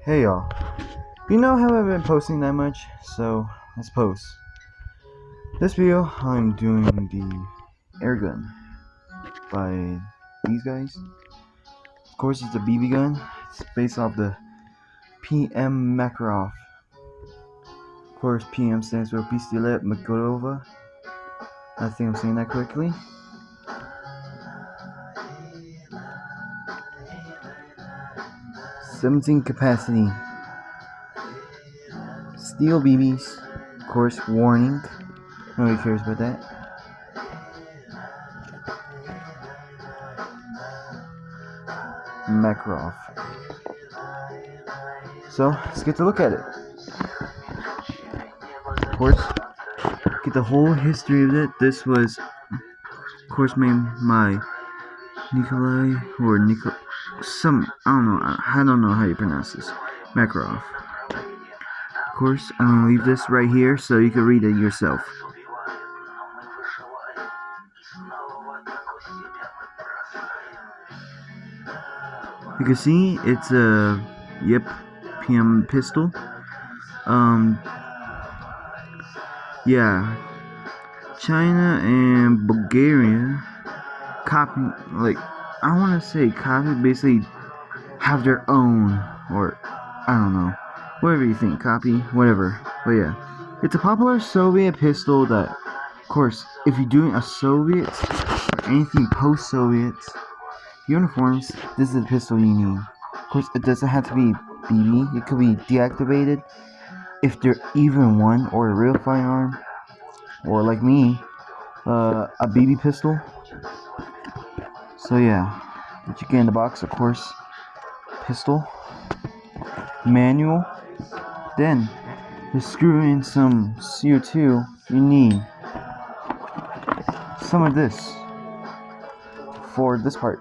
Hey y'all, you know how I've been posting that much, so let's post. This video, I'm doing the air gun by these guys. Of course, it's a BB gun. It's based off the PM Makarov. Of course, PM stands for Pistolet Makarova. I think I'm saying that correctly. '17 capacity. Steel BBs. Of course, warning. Nobody cares about that. Makarov. So let's get to look at it. Of course, get the whole history of it. This was, of course, made my Nikolai or I don't know how you pronounce this. Makarov. Of course, I'm gonna leave this right here so you can read it yourself. You can see it's a PM pistol. Yeah, China and Bulgaria basically have their own, or I don't know, whatever you think, copy, whatever. But yeah, it's a popular Soviet pistol that, of course, if you're doing a Soviet or anything post-Soviet uniforms, this is the pistol you need. Of course, it doesn't have to be BB. It could be deactivated if there even one, or a real firearm, or like me, a BB pistol. So yeah, what you get in the box, of course, pistol, manual, then to screw in some CO2, you need some of this for this part.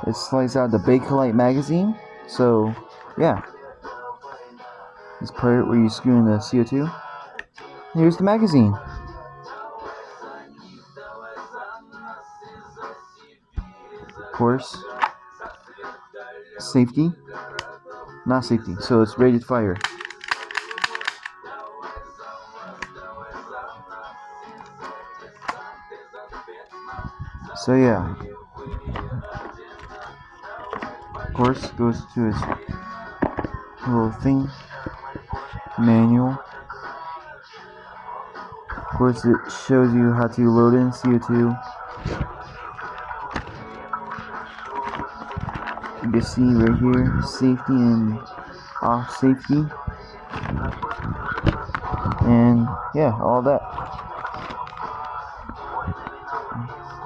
It slides out the Bakelite magazine, so yeah, this part where you screw in the CO2. Here's the magazine. Of course, safety, not safety, so it's rated fire. So yeah, of course, goes to its little thing, manual. Of course, it shows you how to load in CO2. You can see right here, safety and off safety, and yeah, all that.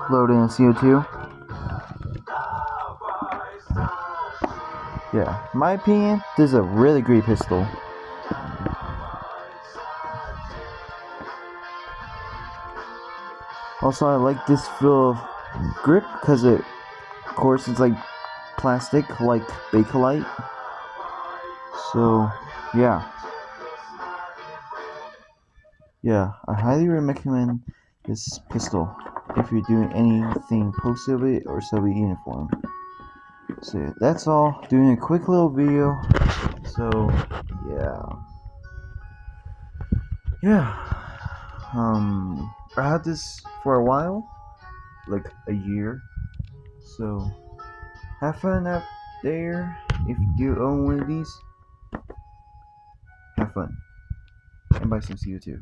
Load in CO2. Yeah, in my opinion, this is a really great pistol. Also, I like this feel of grip because of course, it's like plastic, like Bakelite. So, yeah, I highly recommend this pistol if you're doing anything post-Soviet or Soviet uniform. So yeah, that's all. Doing a quick little video. So yeah. I had this for a while, like a year. So have fun out there. If you own one of these, have fun and buy some CO2.